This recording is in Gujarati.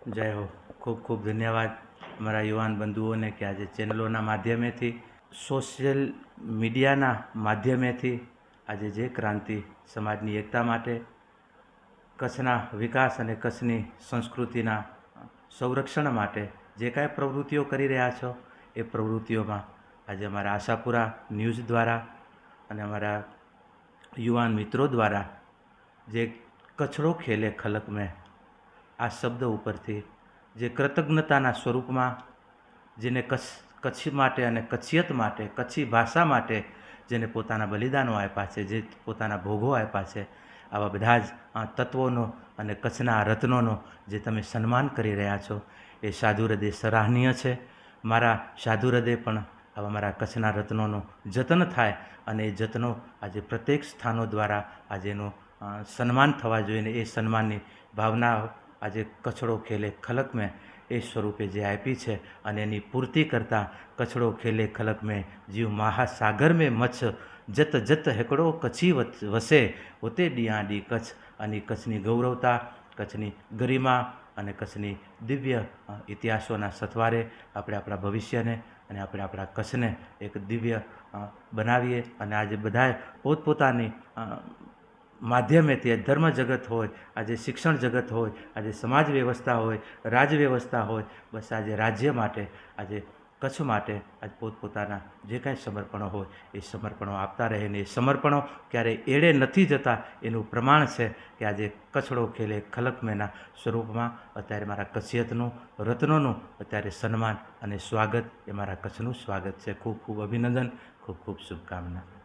જય હો. ખૂબ ખૂબ ધન્યવાદ મારા યુવાન બંધુઓને કે આજે ચેનલોના માધ્યમેથી, સોશિયલ મીડિયાના માધ્યમેથી આજે જે ક્રાંતિ સમાજની એકતા માટે, કચ્છના વિકાસ અને કચ્છની સંસ્કૃતિના સંરક્ષણ માટે જે કાંઈ પ્રવૃત્તિઓ કરી રહ્યા છો એ પ્રવૃત્તિઓમાં આજે અમારા આશાપુરા ન્યૂઝ દ્વારા અને અમારા યુવાન મિત્રો દ્વારા જે કચરો ખેલે ખલક મેં આ શબ્દ ઉપરથી જે કૃતજ્ઞતાના સ્વરૂપમાં જેને કચ્છ માટે અને કચ્છિયત માટે, કચ્છી ભાષા માટે જેને પોતાના બલિદાનો આપ્યા છે, જે પોતાના ભોગો આપ્યા છે, આવા બધા જ તત્વોનો અને કચ્છના રત્નોનો જે તમે સન્માન કરી રહ્યા છો એ સાધુ હૃદય સરાહનીય છે. મારા સાધુ હૃદય પણ આવા મારા કચ્છના રત્નોનું જતન થાય અને એ જતનો આજે પ્રત્યેક સ્થાનો દ્વારા આજે એનું સન્માન થવા જોઈએ ને એ સન્માનની ભાવના આજે કચડો ખેલે ખલક મેં એ સ્વરૂપે જે આપી છે અને એની પૂર્તિ કરતાં કચડો ખેલે ખલક મેં જીવ મહાસાગર મેં મચ્છ જત જત હેકડો કચ્છી વસે હોતે ડિયાડી કચ્છ અને કચ્છની ગૌરવતા, કચ્છની ગરિમા અને કચ્છની દિવ્ય ઇતિહાસોના સથવારે આપણે આપણા ભવિષ્યને અને આપણે આપણા કચ્છને એક દિવ્ય બનાવીએ અને આજે બધાએ પોતપોતાની માધ્યમેથી ધર્મ જગત હોય, આજે શિક્ષણ જગત હોય, આજે સમાજ વ્યવસ્થા હોય, રાજ વ્યવસ્થા હોય, બસ આજે રાજ્ય માટે, આજે કચ્છ માટે આજે પોતપોતાના જે કાંઈ સમર્પણો હોય એ સમર્પણો આપતા રહે ને એ સમર્પણો ક્યારેય એળે નથી જતા એનું પ્રમાણ છે કે આજે કચડો ખેલે ખલક મેના સ્વરૂપમાં અત્યારે મારા કચ્છિયતનું રત્નોનું અત્યારે સન્માન અને સ્વાગત એ મારા કચ્છનું સ્વાગત છે. ખૂબ ખૂબ અભિનંદન, ખૂબ ખૂબ શુભકામના.